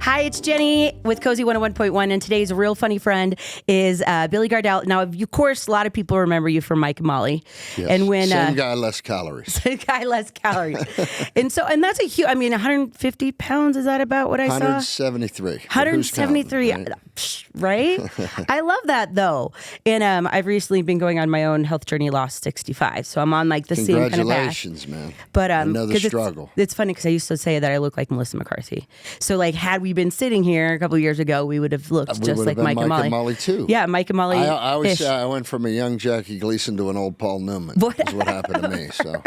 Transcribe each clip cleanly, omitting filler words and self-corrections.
Hi, it's Jenny with Cozy 101.1, and today's real funny friend is Billy Gardell. Now, of course, a lot of people remember you from Mike and Molly. Yes. And when Same guy, less calories. Same guy, less calories. and that's a huge, 150 pounds, is that about what I saw? 173. 173, right? I love that, though. And I've recently been going on my own health journey, lost 65. So I'm on like the same kind of path. Congratulations, man. But I know the struggle. It's funny because I used to say that I look like Melissa McCarthy. So like, had we been sitting here a couple of years ago, we would have looked just like Mike and Molly. Mike and Molly too. Yeah, Mike and Molly. I always say I went from a young Jackie Gleason to an old Paul Newman. Is what happened to me. So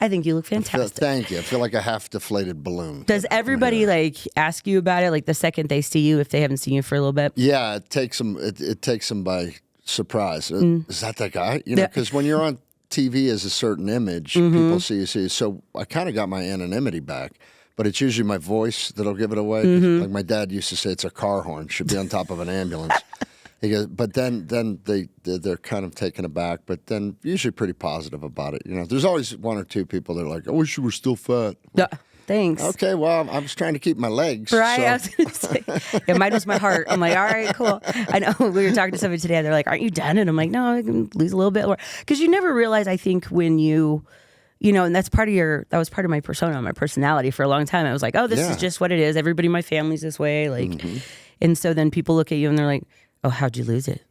I think you look fantastic. Thank you. I feel like a half-deflated balloon. Does everybody like ask you about it like the second they see you if they haven't seen you for a little bit? Yeah, it takes them. It takes them by surprise. Is that guy? You know, because when you're on TV as a certain image, people see you. So I kind of got my anonymity back. But it's usually my voice that'll give it away. Like my dad used to say, it's a car horn. Should be on top of an ambulance. He goes, but then they're kind of taken aback, but then usually pretty positive about it. You know, there's always one or two people that are like, I wish you were still fat. Thanks. Okay, well, I was trying to keep my legs. Right, So. I was going to say. Mine was my heart. I'm like, all right, cool. I know we were talking to somebody today, and they're like, aren't you done? And I'm like, no, I can lose a little bit more. Because you never realize, I think, when you know, and that was part of my persona, my personality for a long time. I was like, oh, this is just what it is. Everybody in my family's this way. Like, and so then people look at you and they're like, oh, how'd you lose it?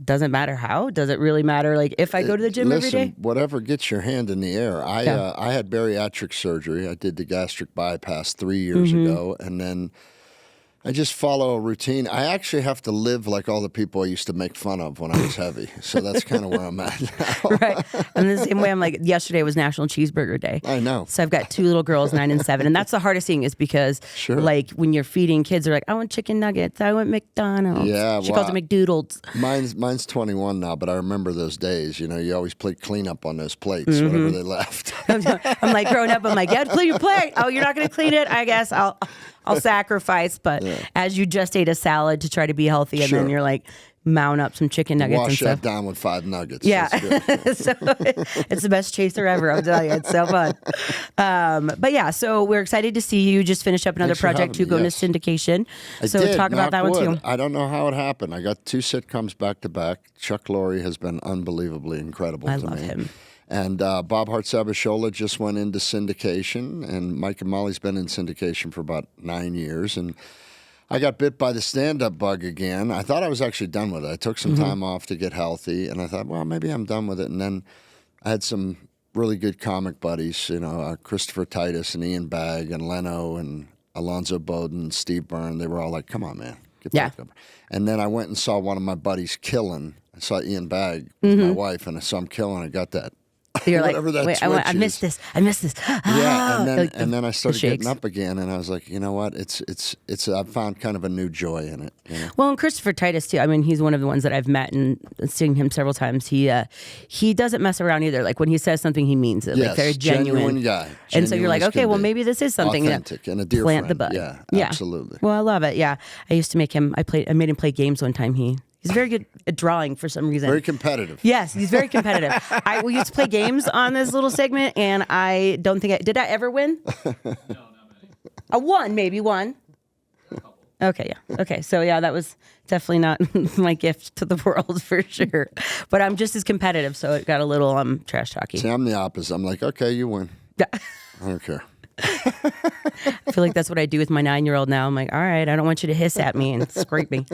Doesn't matter how. Does it really matter? Like if I go to the gym every day? Whatever gets your hand in the air. I had bariatric surgery. I did the gastric bypass 3 years ago. And then I just follow a routine. I actually have to live like all the people I used to make fun of when I was heavy. So that's kind of where I'm at now. Right. And the same way I'm like, yesterday was National Cheeseburger Day. I know. So I've got two little girls, 9 and 7. And that's the hardest thing is because like when you're feeding kids, they're like, I want chicken nuggets. I want McDonald's. Yeah, she calls it McDoodles. Mine's 21 now, but I remember those days. You know, you always play cleanup on those plates whenever they left. I'm like growing up, I'm like, yeah, clean your plate. Oh, you're not going to clean it? I guess I'll sacrifice. But as you just ate a salad to try to be healthy, and then you're like, mount up some chicken nuggets Wash and stuff. that down with 5 nuggets. Yeah. So it's the best chaser ever. I'm telling you, it's so fun. But yeah, so we're excited to see you. Just finish up another project to go into syndication. Talk about that one too. I don't know how it happened. I got 2 sitcoms back to back. Chuck Lorre has been unbelievably incredible to me. I love him. And Bob Hart-Sabashola just went into syndication, and Mike and Molly's been in syndication for about 9 years. And I got bit by the stand-up bug again. I thought I was actually done with it. I took some time off to get healthy, and I thought, well, maybe I'm done with it. And then I had some really good comic buddies, you know, Christopher Titus and Ian Bagg and Leno and Alonzo Bowden and Steve Byrne. They were all like, come on, man, get back up. And then I went and saw one of my buddies killing. I saw Ian Bagg with my wife, and I saw him killing. I got that. You're like, wait, I missed this. I missed this. Yeah, and then I started getting up again, and I was like, you know what? I've found kind of a new joy in it. You know? Well, and Christopher Titus too. I mean, he's one of the ones that I've met and seen him several times. He doesn't mess around either. Like when he says something, he means it. Yes, like very genuine guy. And so you're like, okay, well, maybe this is something authentic and a dear plant friend. the bud. Yeah, absolutely. Well, I love it. Yeah, I used to make him. I made him play games one time. He's very good at drawing for some reason. Very competitive. Yes, he's very competitive. We used to play games on this little segment, and I don't think did I ever win? No, not many. Maybe one. Okay, yeah. Okay, so yeah, that was definitely not my gift to the world for sure. But I'm just as competitive, so it got a little trash talky. See, I'm the opposite. I'm like, okay, you win. I don't care. I feel like that's what I do with my 9-year-old now. I'm like, all right, I don't want you to hiss at me and scrape me.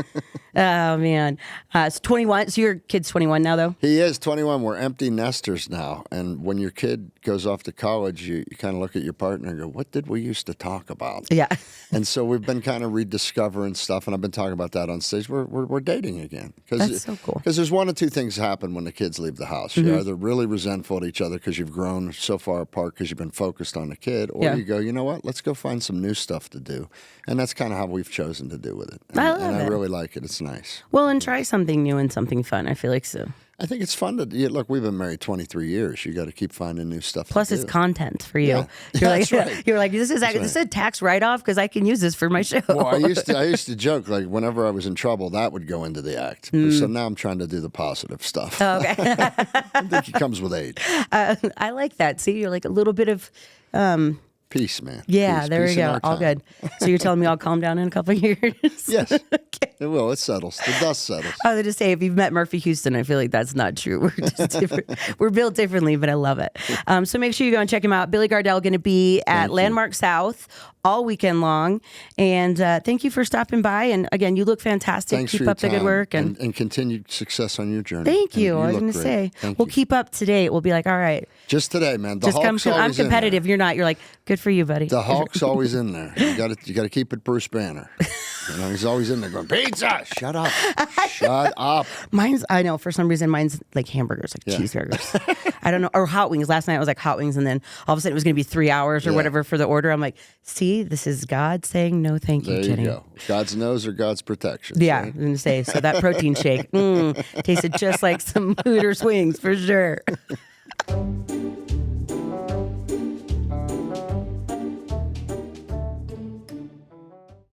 Oh, man. It's 21. So your kid's 21 now, though? He is 21. We're empty nesters now. And when your kid goes off to college, you kind of look at your partner and go, what did we used to talk about? Yeah. And so we've been kind of rediscovering stuff, and I've been talking about that on stage. We're dating again. That's so cool. Because there's one of two things happen when the kids leave the house. You're either really resentful at each other because you've grown so far apart because you've been focused on the kid, or you go, you know what, let's go find some new stuff to do. And that's kind of how we've chosen to do with it. And I really like it. It's nice. Well, and try something new and something fun. I feel like so. I think it's fun to look. We've been married 23 years. You got to keep finding new stuff. Plus, to do. It's content for you. Yeah. You're like, right. You're like, this is a tax write off because I can use this for my show. Well, I used to joke like whenever I was in trouble, that would go into the act. So now I'm trying to do the positive stuff. Oh, okay. I think it comes with age. I like that. See, you're like a little bit of Peace, man. Yeah, Peace. there Peace we in go. our All time. good. So you're telling me I'll calm down in a couple of years? Yes. Okay. It will. It settles. The dust settles. I was just say, if you've met Murphy Houston, I feel like that's not true. We're just different. We're built differently, but I love it. So make sure you go and check him out. Billy Gardell going to be at Landmark South all weekend long. And thank you for stopping by. And again, you look fantastic. Thanks Keep for your up the good time work. and continued success on your journey. Thank And you. I was look going to great. say, Thank we'll you. keep up to date. We'll be like, all right, Just today, man. The just come Hulk's through. I'm always in there. competitive. You're not. You're like, good for you, buddy. The Hulk's always in there. You got to keep it Bruce Banner. He's always in there going, pizza. Shut up. Shut up. I know, for some reason, mine's like hamburgers, like cheeseburgers. I don't know. Or hot wings. Last night it was like hot wings, and then all of a sudden it was going to be 3 hours or whatever for the order. I'm like, see, this is God saying no thank you, There Jenny. you go. God's nose or God's protection. Yeah, right? I'm going to say. So that protein shake tasted just like some Hooters wings for sure.